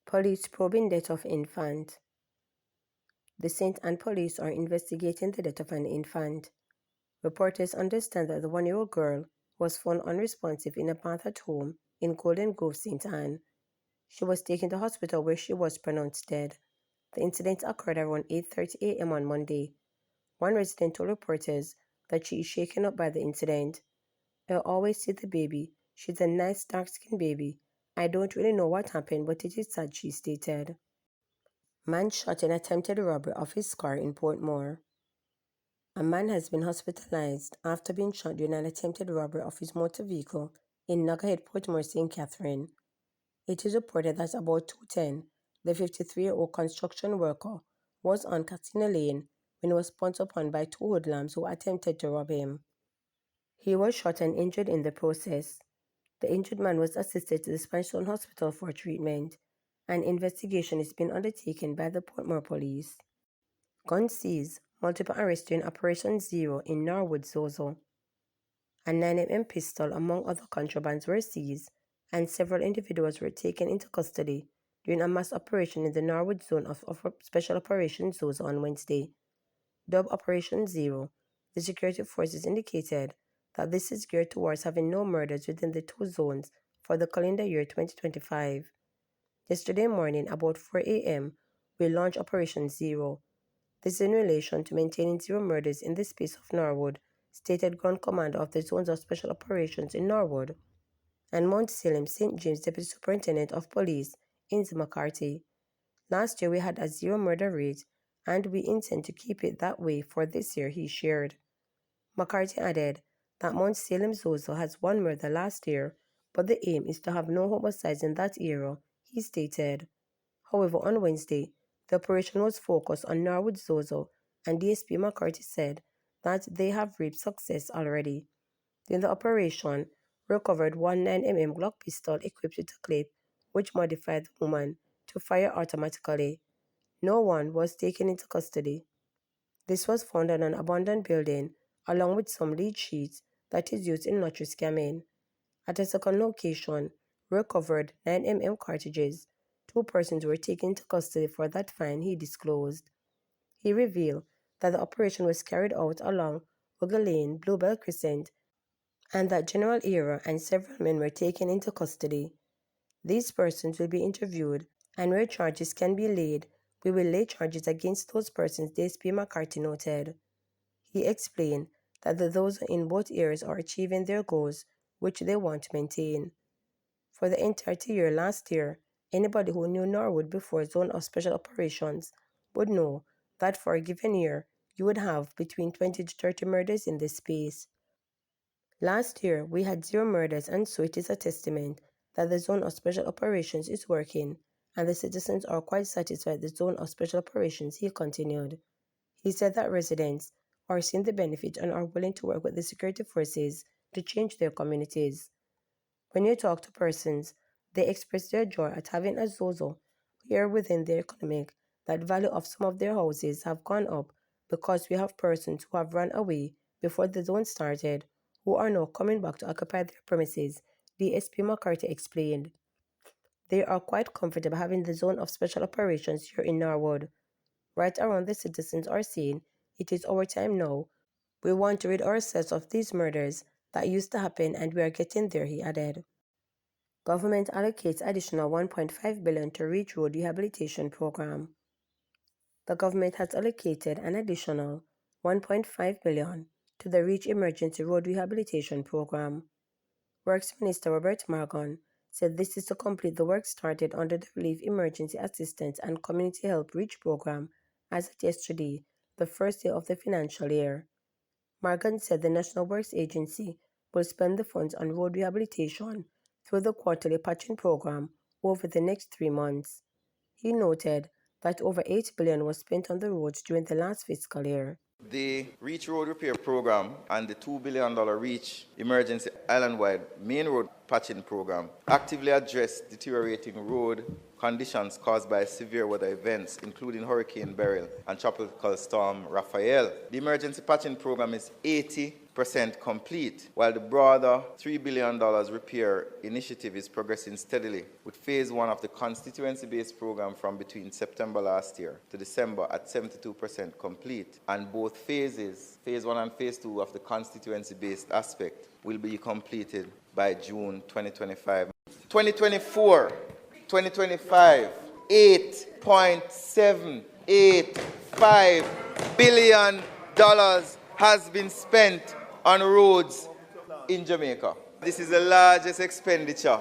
Police probing death of infant. The St. Anne police are investigating the death of an infant. Reporters understand that the 1-year-old girl was found unresponsive in a bath at home in Golden Grove, St. Anne. She was taken to hospital where she was pronounced dead. The incident occurred around 8:30 a.m. on Monday. One resident told reporters that she is shaken up by the incident. "I always see the baby. She's a nice dark-skinned baby. I don't really know what happened, but it is sad," she stated. Man shot in attempted robbery of his car in Portmore. A man has been hospitalized after being shot during an attempted robbery of his motor vehicle in Nugget, Portmore, St. Catherine. It is reported that about 2:10, the 53-year-old construction worker was on Casino Lane when he was pounced upon by two hoodlums who attempted to rob him. He was shot and injured in the process. The injured man was assisted to the Spanish Town Hospital for treatment. An investigation is being undertaken by the Portmore police. Gun seized, multiple arrests during Operation Zero in Norwood, Zozo. A 9mm pistol, among other contrabands, were seized, and several individuals were taken into custody during a mass operation in the Norwood zone of Special Operations Zozo on Wednesday. Dubbed Operation Zero, the security forces indicated that this is geared towards having no murders within the two zones for the calendar year 2025. Yesterday morning, about 4 a.m., we launched Operation Zero. This is in relation to maintaining zero murders in the space of Norwood, stated Ground Commander of the Zones of Special Operations in Norwood, and Mount Salem St. James Deputy Superintendent of Police, Inzi McCarthy. "Last year we had a zero murder rate, and we intend to keep it that way for this year," he shared. McCarthy added that Mount Salem Zozo has one murder last year, but the aim is to have no homicides in that area, he stated. However, on Wednesday, the operation was focused on Norwood Zozo, and DSP McCarthy said that they have reaped success already. During the operation, recovered one 9mm Glock pistol equipped with a clip, which modified the woman to fire automatically. No one was taken into custody. This was found in an abandoned building, along with some lead sheets that is used in lottery scamming. At a second location, recovered 9mm cartridges. 2 persons were taken into custody for that fine, he disclosed. He revealed that the operation was carried out along Wiggle Lane, Bluebell Crescent, and that General Era and several men were taken into custody. These persons will be interviewed, and where charges can be laid, we will lay charges against those persons, DSP McCarthy noted. He explained that those in both areas are achieving their goals, which they want to maintain. For the entire year last year, anybody who knew Norwood before Zone of Special Operations would know that for a given year, you would have between 20 to 30 murders in this space. Last year, we had 0 murders, and so it is a testament that the Zone of Special Operations is working, and the citizens are quite satisfied with the Zone of Special Operations, he continued. He said that residents are seeing the benefit and are willing to work with the security forces to change their communities. When you talk to persons, they express their joy at having a Zozo here within their economic. That value of some of their houses have gone up because we have persons who have run away before the zone started, who are now coming back to occupy their premises, DSP McCarthy explained. They are quite comfortable having the Zone of Special Operations here in Norwood. Right around the citizens are saying, it is our time now. We want to rid ourselves of these murders that used to happen, and we are getting there, he added. Government allocates additional $1.5 billion to Reach Road Rehabilitation Program. The government has allocated an additional $1.5 billion to the Reach Emergency Road Rehabilitation Program. Works Minister Robert Morgan said this is to complete the work started under the Relief Emergency Assistance and Community Help Reach Program as of yesterday, the first day of the financial year. Morgan said the National Works Agency will spend the funds on road rehabilitation through the quarterly patching program over the next 3 months. He noted that over $8 billion was spent on the roads during the last fiscal year. The Reach Road Repair Program and the $2 billion Reach Emergency Island-wide Main Road Patching Program actively address deteriorating road conditions caused by severe weather events, including Hurricane Beryl and Tropical Storm Raphael. The emergency patching program is 80% complete, while the broader $3 billion repair initiative is progressing steadily, with phase 1 of the constituency-based program from between September last year to December at 72% complete, and both phases, phase 1 and phase 2 of the constituency-based aspect, will be completed by June 2025. 2024, 2025, $8.785 billion has been spent on roads in Jamaica. This is the largest expenditure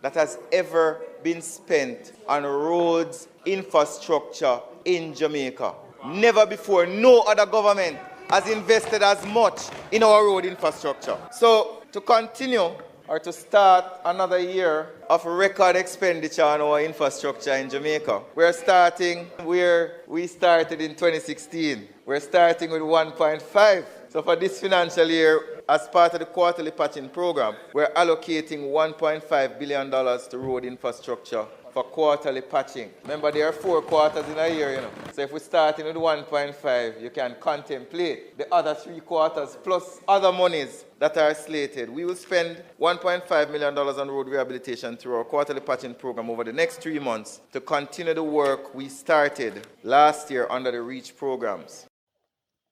that has ever been spent on roads infrastructure in Jamaica. Never before, no other government has invested as much in our road infrastructure. So to continue or to start another year of record expenditure on our infrastructure in Jamaica, we're starting where we started in 2016. We're starting with 1.5. So for this financial year, as part of the quarterly patching program, we're allocating $1.5 billion to road infrastructure for quarterly patching. Remember, there are 4 quarters in a year, So if we're starting with 1.5, you can contemplate the other 3 quarters plus other monies that are slated. We will spend $1.5 million on road rehabilitation through our quarterly patching program over the next 3 months to continue the work we started last year under the REACH programs.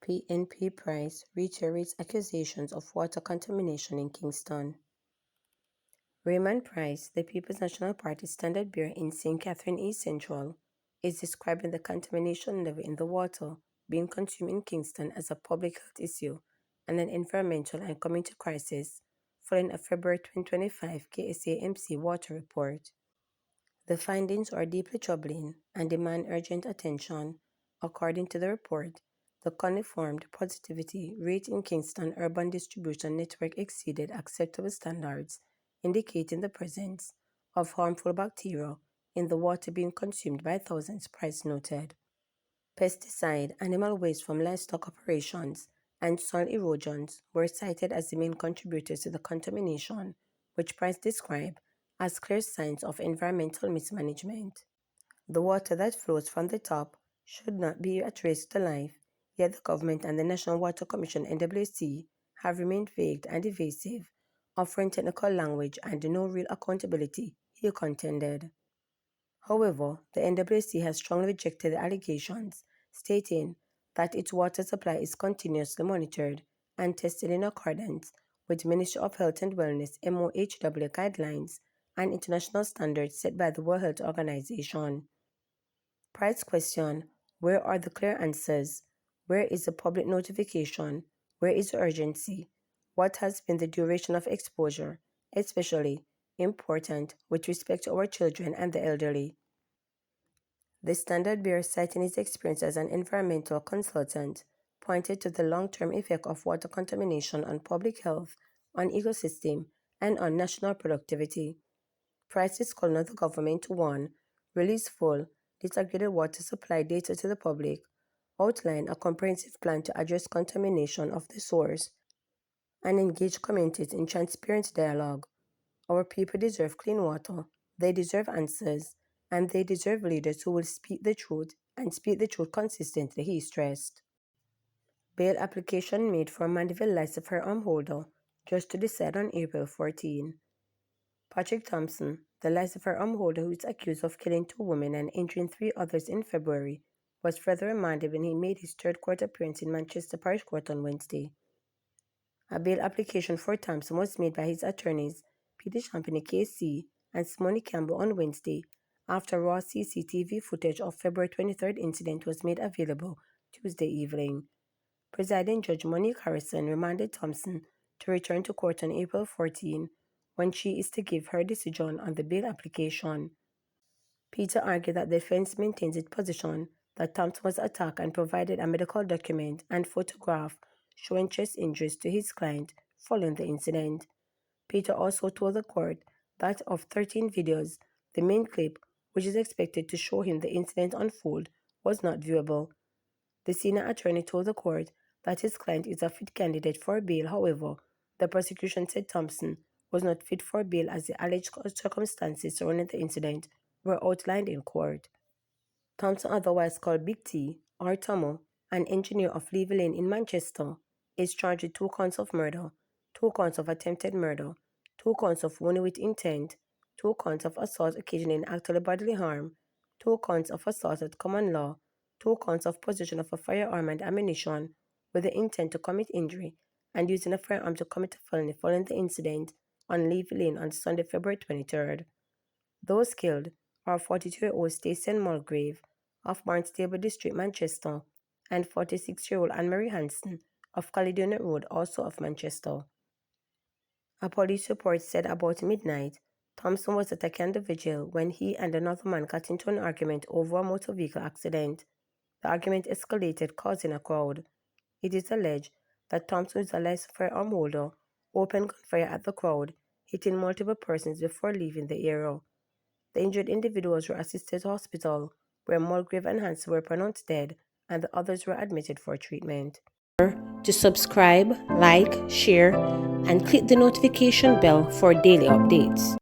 PNP Price reiterates accusations of water contamination in Kingston. Raymond Price, the People's National Party standard bearer in St. Catherine East Central, is describing the contamination level in the water being consumed in Kingston as a public health issue and an environmental and community crisis following a February 2025 KSAMC water report. The findings are deeply troubling and demand urgent attention. According to the report, the cuneiform positivity rate in Kingston urban distribution network exceeded acceptable standards, indicating the presence of harmful bacteria in the water being consumed by thousands, Price noted. Pesticide, animal waste from livestock operations, and soil erosions were cited as the main contributors to the contamination, which Price described as clear signs of environmental mismanagement. The water that flows from the top should not be at risk to life, yet the government and the National Water Commission (NWC) have remained vague and evasive, offering technical language and no real accountability, he contended. However, the NWC has strongly rejected the allegations, stating that its water supply is continuously monitored and tested in accordance with Ministry of Health and Wellness MOHW guidelines and international standards set by the World Health Organization. Price questioned, where are the clear answers? Where is the public notification? Where is the urgency? What has been the duration of exposure, especially important with respect to our children and the elderly? The standard bearer, citing his experience as an environmental consultant, pointed to the long-term effect of water contamination on public health, on ecosystem, and on national productivity. Price is calling on the government to 1. Release full, disaggregated water supply data to the public, outline a comprehensive plan to address contamination of the source, and engage communities in transparent dialogue. Our people deserve clean water, they deserve answers, and they deserve leaders who will speak the truth and speak the truth consistently, he stressed. Bail application made for Mandeville licensed firearm holder just to decide on April 14. Patrick Thompson, the licensed firearm holder who is accused of killing 2 women and injuring 3 others in February, was further remanded when he made his 3rd court appearance in Manchester Parish Court on Wednesday. A bail application for Thompson was made by his attorneys, Peter Champney KC and Simone Campbell on Wednesday, after raw CCTV footage of February 23rd incident was made available Tuesday evening. Presiding Judge Monique Harrison remanded Thompson to return to court on April 14, when she is to give her decision on the bail application. Peter argued that the defense maintains its position that Thompson was attacked and provided a medical document and photograph showing chest injuries to his client following the incident. Peter also told the court that of 13 videos, the main clip, which is expected to show him the incident unfold, was not viewable. The senior attorney told the court that his client is a fit candidate for bail. However, the prosecution said Thompson was not fit for bail as the alleged circumstances surrounding the incident were outlined in court. Thompson, otherwise called Big T or Tomo, an engineer of Levy Lane in Manchester, is charged with 2 counts of murder, 2 counts of attempted murder, 2 counts of wounding with intent, 2 counts of assault occasioning actual bodily harm, 2 counts of assault at common law, 2 counts of possession of a firearm and ammunition with the intent to commit injury, and using a firearm to commit a felony following the incident on Levy Lane on Sunday, February 23rd. Those killed are 42-year-old Stacey Mulgrave of Barnstable District, Manchester, and 46-year-old Anne-Marie Hanson of Caledonian Road, also of Manchester. A police report said about midnight, Thompson was at a candle vigil when he and another man got into an argument over a motor vehicle accident. The argument escalated, causing a crowd. It is alleged that Thompson, is a licensed firearm holder, opened gunfire at the crowd, hitting multiple persons before leaving the area. The injured individuals were assisted to hospital, where Mulgrave and Hanson were pronounced dead, and the others were admitted for treatment. To subscribe, like, share, and click the notification bell for daily updates.